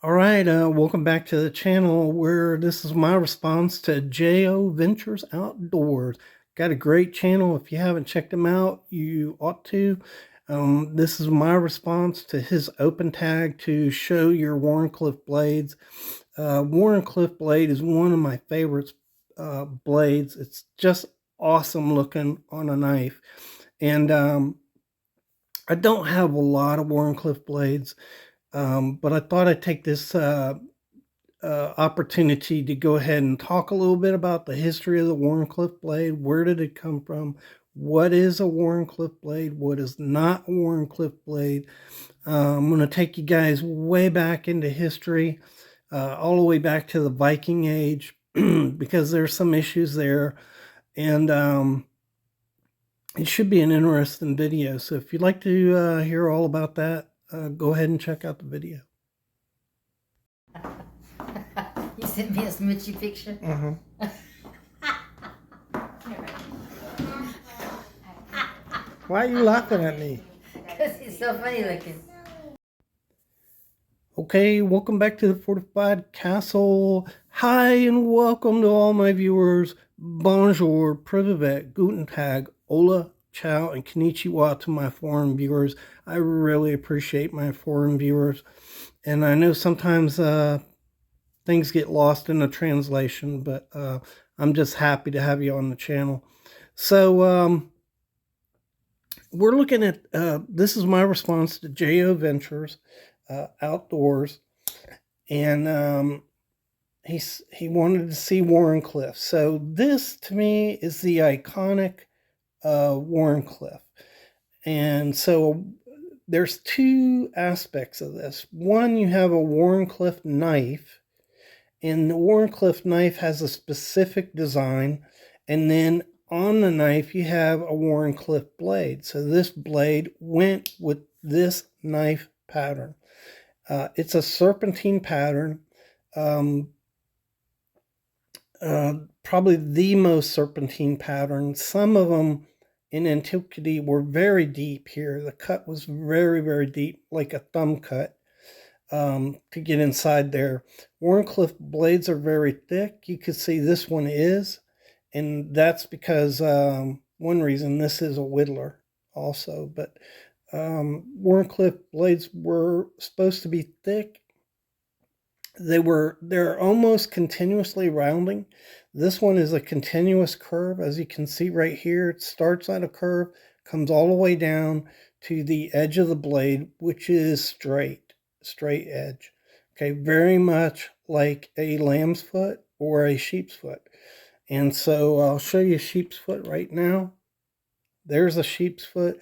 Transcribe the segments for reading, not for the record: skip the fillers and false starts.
All right, welcome back to the channel where this is my response to J.O. Ventures Outdoors. Got a great channel. If you haven't checked him out, you ought to. This is my response to his open tag to show your Warrencliff blades. Warrencliff blade is one of my favorites blades. It's just awesome looking on a knife. And I don't have a lot of Warrencliff blades. But I thought I'd take this opportunity to go ahead and talk a little bit about the history of the Warrencliff blade. Where did it come from? What is a Warrencliff blade? What is not a Warrencliff blade? I'm going to take you guys way back into history, all the way back to the Viking age, because there's some issues there. And it should be an interesting video. So if you'd like to hear all about that, go ahead and check out the video. You sent me a smoochy picture? Why are you laughing at me? Because he's so funny looking. Okay, welcome back to the Fortified Castle. Hi, and welcome to all my viewers. Bonjour, privet, guten tag, hola, ciao, and konnichiwa to my foreign viewers. I really appreciate my foreign viewers. And I know sometimes things get lost in the translation, but I'm just happy to have you on the channel. So we're looking at, this is my response to J.O. Ventures Outdoors. And he wanted to see Warrencliff. So this, to me, is the iconic Warrencliff. And so there's two aspects of this. One, you have a Warrencliff knife, and the Warrencliff knife has a specific design, and then on the knife you have a Warrencliff blade. So this blade went with this knife pattern. It's a serpentine pattern, probably the most serpentine pattern. Some of them in antiquity were very deep here. The cut was very, very deep, like a thumb cut, to get inside there. Warrencliff blades are very thick. You can see this one is, and that's because one reason, this is a whittler also, but Warrencliff blades were supposed to be thick. They're almost continuously rounding. This one is a continuous curve. As you can see right here, it starts at a curve, comes all the way down to the edge of the blade, which is straight edge. Okay, very much like a lamb's foot or a sheep's foot. And so I'll show you sheep's foot right now. There's a sheep's foot.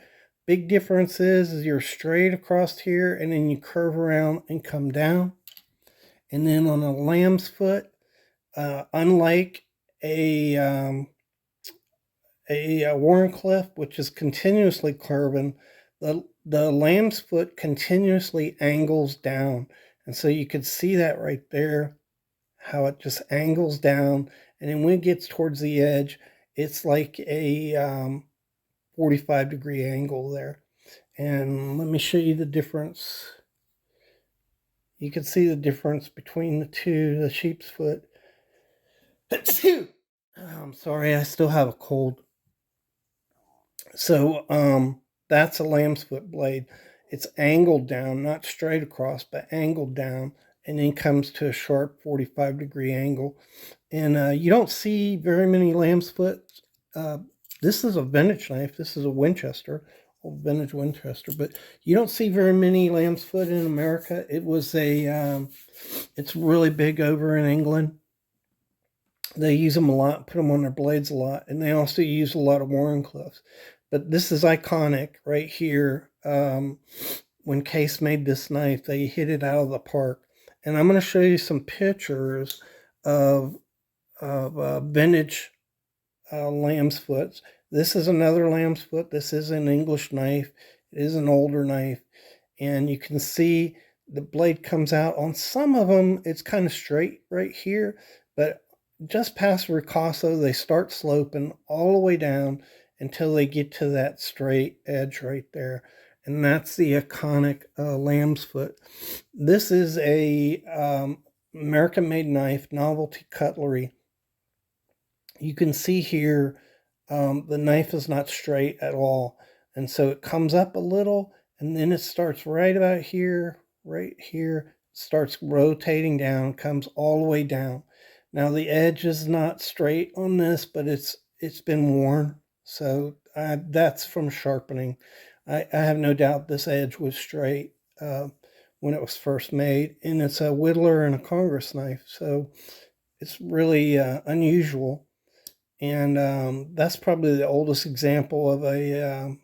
Big difference is you're straight across here, and then you curve around and come down. And then on a lamb's foot, unlike a Warrencliff, which is continuously curving, the lamb's foot continuously angles down. And so you could see that right there, how it just angles down. And then when it gets towards the edge, it's like a 45-degree angle there. And let me show you the difference. You can see the difference between the two, the sheep's foot. I'm sorry, I still have a cold. So that's a lamb's foot blade. It's angled down, not straight across, but angled down, and then comes to a sharp 45-degree angle. And you don't see very many lamb's foot. This is a vintage knife. This is a Winchester, old vintage Winchester, but you don't see very many lamb's foot in America. It was it's really big over in England. They use them a lot, put them on their blades a lot, and they also use a lot of Warrencliffs. But this is iconic right here. When Case made this knife, they hit it out of the park. And I'm going to show you some pictures of vintage lamb's foots. This is another lamb's foot. This is an English knife. It is an older knife. And you can see the blade comes out. On some of them, it's kind of straight right here. But just past Ricasso, they start sloping all the way down. until they get to that straight edge right there. And that's the iconic lamb's foot. This is a American-made knife, novelty cutlery. You can see here the knife is not straight at all. And so it comes up a little, and then it starts right about here, starts rotating down, comes all the way down. Now the edge is not straight on this, but it's been worn, so that's from sharpening. I have no doubt this edge was straight when it was first made, and it's a whittler and a Congress knife, so it's really unusual. And that's probably the oldest example of a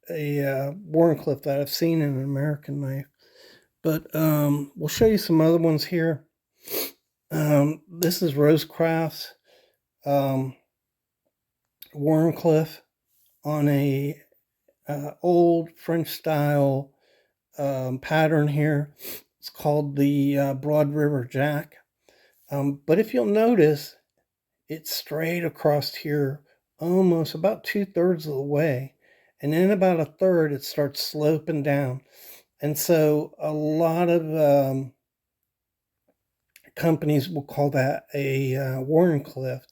Warrencliff that I've seen in an American knife. But we'll show you some other ones here. This is Rosecraft's Warrencliff on a old French style pattern here. It's called the Broad River Jack. But if you'll notice, it's straight across here almost about 2/3 of the way. And then about a third, it starts sloping down. And so a lot of companies will call that a Warrencliff.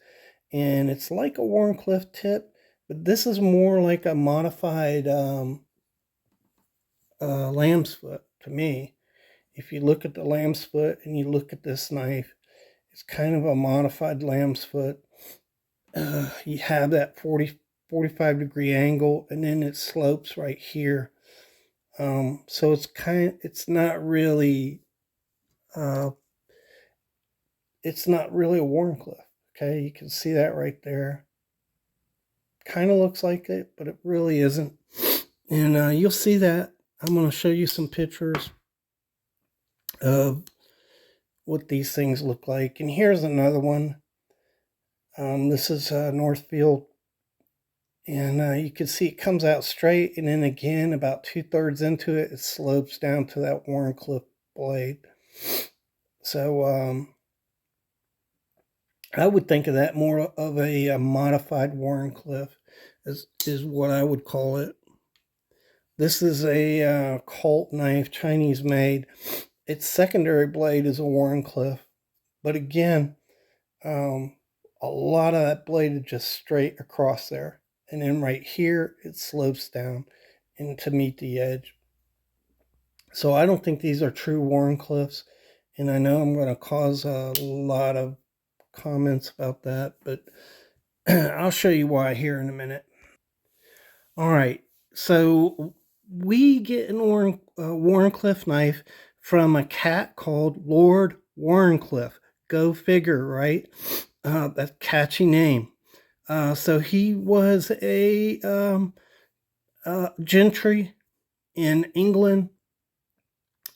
And it's like a Warrencliff tip, but this is more like a modified lamb's foot to me. If you look at the lamb's foot and you look at this knife, it's kind of a modified lamb's foot. You have that 45 degree angle, and then it slopes right here. So it's not really a Warrencliff. Okay, you can see that right there. Kind of looks like it, but it really isn't. And you'll see that. I'm going to show you some pictures of what these things look like. And here's another one. This is Northfield. And you can see it comes out straight, and then again, about 2/3 into it, it slopes down to that Warrencliff blade. So I would think of that more of a modified Warrencliff, is what I would call it. This is a Colt knife, Chinese made. Its secondary blade is a Warrencliff, but again, a lot of that blade is just straight across there. And then right here, it slopes down and to meet the edge. So I don't think these are true Warrencliffs. And I know I'm going to cause a lot of comments about that, but I'll show you why here in a minute. All right. So we get an Warrencliff knife from a cat called Lord Warrencliffe. Go figure, right? That catchy name. So he was a gentry in England,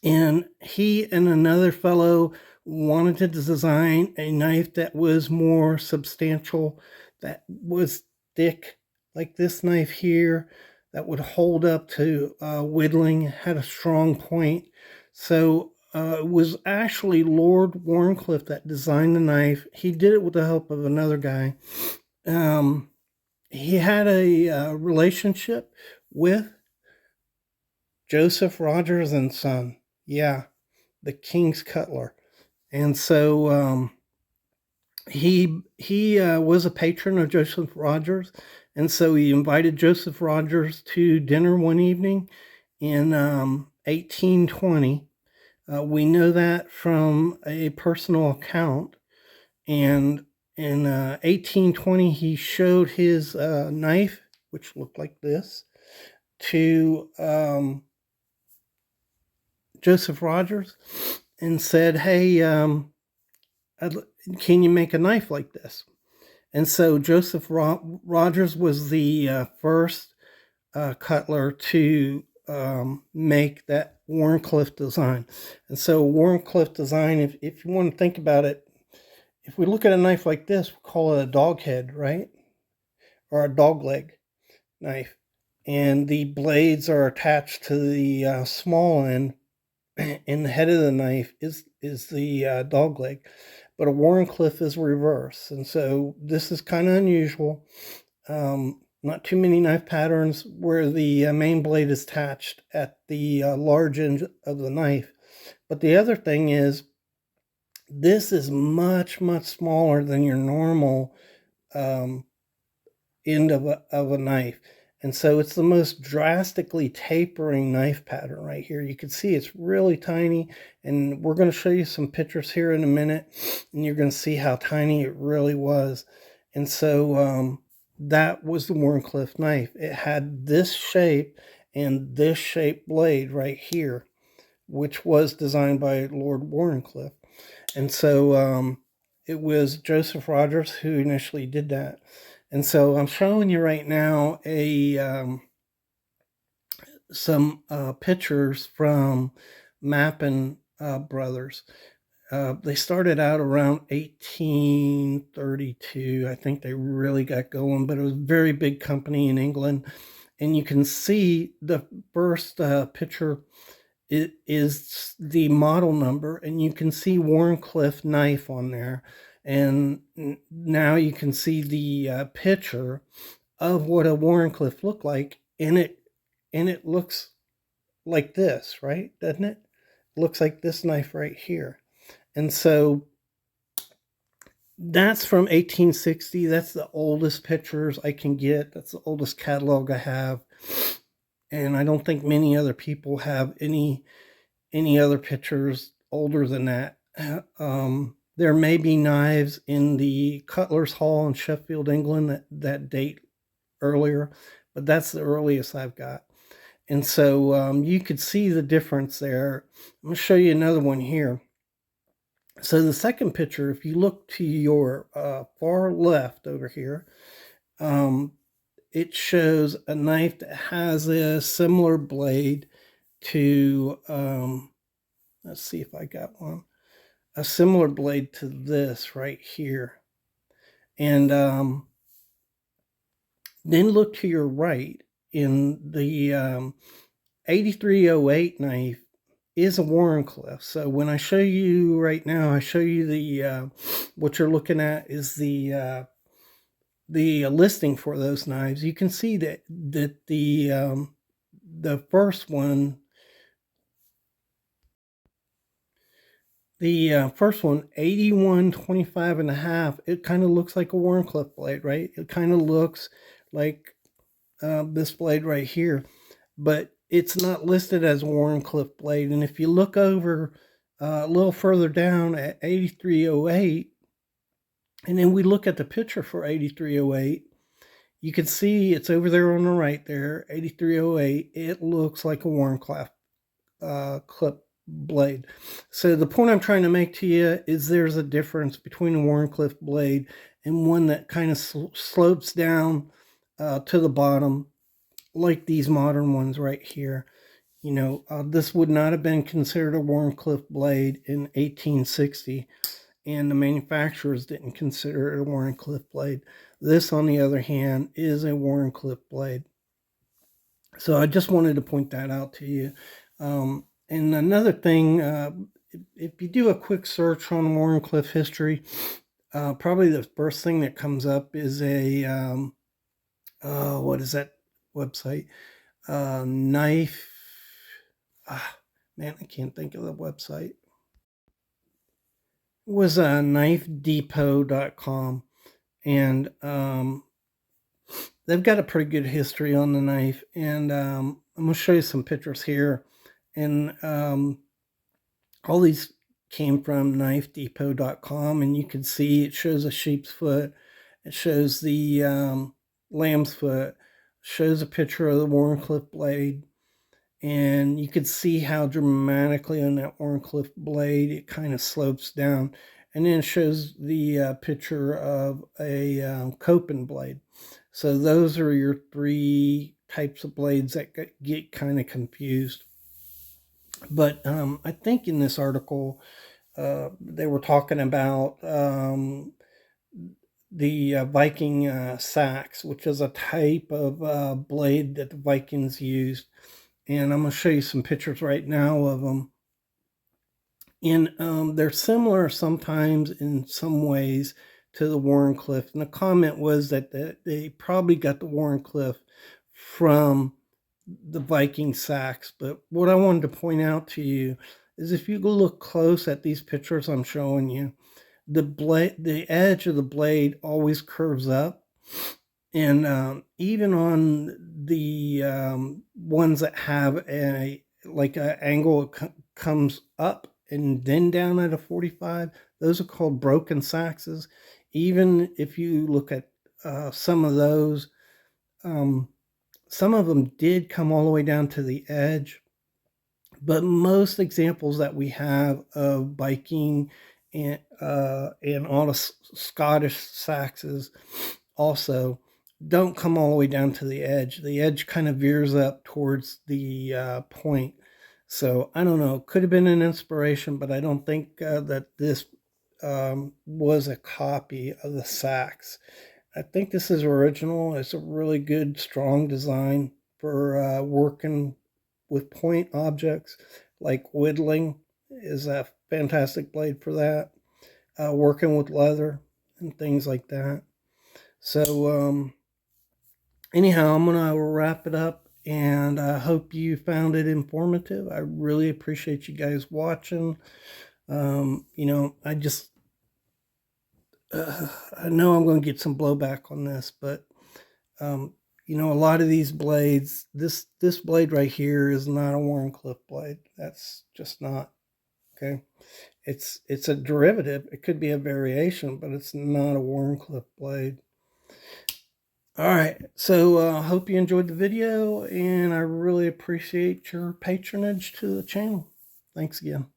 and he and another fellow wanted to design a knife that was more substantial, that was thick, like this knife here, that would hold up to whittling, had a strong point. So it was actually Lord Warrencliffe that designed the knife. He did it with the help of another guy. He had a relationship with Joseph Rogers and Son. Yeah, the King's Cutler. And so he was a patron of Joseph Rogers. And so he invited Joseph Rogers to dinner one evening in 1820. We know that from a personal account. And in 1820, he showed his knife, which looked like this, to Joseph Rogers and said, hey, can you make a knife like this? And so Joseph Rogers was the first cutler to make that Warrencliffe design. And so Warrencliffe design, if you want to think about it, if we look at a knife like this, we call it a dog head, right? Or a dog leg knife. And the blades are attached to the small end, and the head of the knife is the dog leg. but a Warrencliff is reverse. And so this is kind of unusual. Not too many knife patterns where the main blade is attached at the large end of the knife. But the other thing is, this is much, much smaller than your normal um, end of a knife. And so it's the most drastically tapering knife pattern right here. You can see it's really tiny, and we're going to show you some pictures here in a minute, and you're going to see how tiny it really was. And so that was the Warrencliff knife. It had this shape and this shaped blade right here, which was designed by Lord Warrencliffe. And so it was Joseph Rogers who initially did that. And so I'm showing you right now some pictures from Mappin Brothers. They started out around 1832. I think they really got going, but it was a very big company in England. And you can see the first picture, it is the model number, and you can see Warrencliff knife on there. And now you can see the picture of what a Warrencliff looked like, and it looks like this, right? Doesn't it? It looks like this knife right here. And so that's from 1860. That's the oldest pictures I can get. That's the oldest catalog I have. And I don't think many other people have any other pictures older than that. There may be knives in the Cutler's Hall in Sheffield, England that date earlier, but that's the earliest I've got. And so you could see the difference there. I'm going to show you another one here. So the second picture, if you look to your far left over here, it shows a knife that has a similar blade to, let's see if I got one, a similar blade to this right here. And then look to your right, in the 8308 knife is a Warrencliff. So when I show you right now, I show you the what you're looking at is the listing for those knives. You can see that the first one, the first one, 8125 and a half, it kind of looks like a Warrencliff blade, right? It kind of looks like this blade right here, but it's not listed as a Warrencliff blade. And if you look over a little further down at 8308, and then we look at the picture for 8308, you can see it's over there on the right there, 8308. It looks like a Warrencliff clip blade. So the point I'm trying to make to you is there's a difference between a Warrencliff blade and one that kind of slopes down to the bottom, like these modern ones right here. You know, this would not have been considered a Warrencliff blade in 1860, and the manufacturers didn't consider it a Warrencliff blade. This, on the other hand, is a Warrencliff blade. So I just wanted to point that out to you. And another thing, if you do a quick search on Warrencliff history, probably the first thing that comes up is a, what is that website? Knife. Man, I can't think of the website. It was knifedepot.com. And they've got a pretty good history on the knife. And I'm going to show you some pictures here. And all these came from knifedepot.com, and you can see it shows a sheep's foot, it shows the lamb's foot, shows a picture of the Warrencliff blade, and you can see how dramatically on that Warrencliff blade it kind of slopes down. And then it shows the picture of a Copen blade. So those are your three types of blades that get kind of confused. But I think in this article, they were talking about the Viking sax, which is a type of blade that the Vikings used. And I'm going to show you some pictures right now of them. And they're similar sometimes in some ways to the Warrencliff. And the comment was that they probably got the Warrencliff from the Viking sacks. But what I wanted to point out to you is if you look close at these pictures I'm showing you, the edge of the blade always curves up. And even on the ones that have a angle comes up and then down at a 45, those are called broken saxes. Even if you look at some of those, some of them did come all the way down to the edge, but most examples that we have of Viking and all the Scottish saxes also don't come all the way down to the edge. The edge kind of veers up towards the point. So I don't know. Could have been an inspiration, but I don't think that this was a copy of the sax. I think this is original. It's a really good, strong design for working with point objects, like whittling is a fantastic blade for that. Working with leather and things like that. So anyhow, I'm gonna wrap it up, and I hope you found it informative. I really appreciate you guys watching. I just I know I'm going to get some blowback on this, but a lot of these blades, this blade right here is not a Warrencliff blade. That's just not. Okay. It's a derivative. It could be a variation, but it's not a Warrencliff blade. All right. So I hope you enjoyed the video, and I really appreciate your patronage to the channel. Thanks again.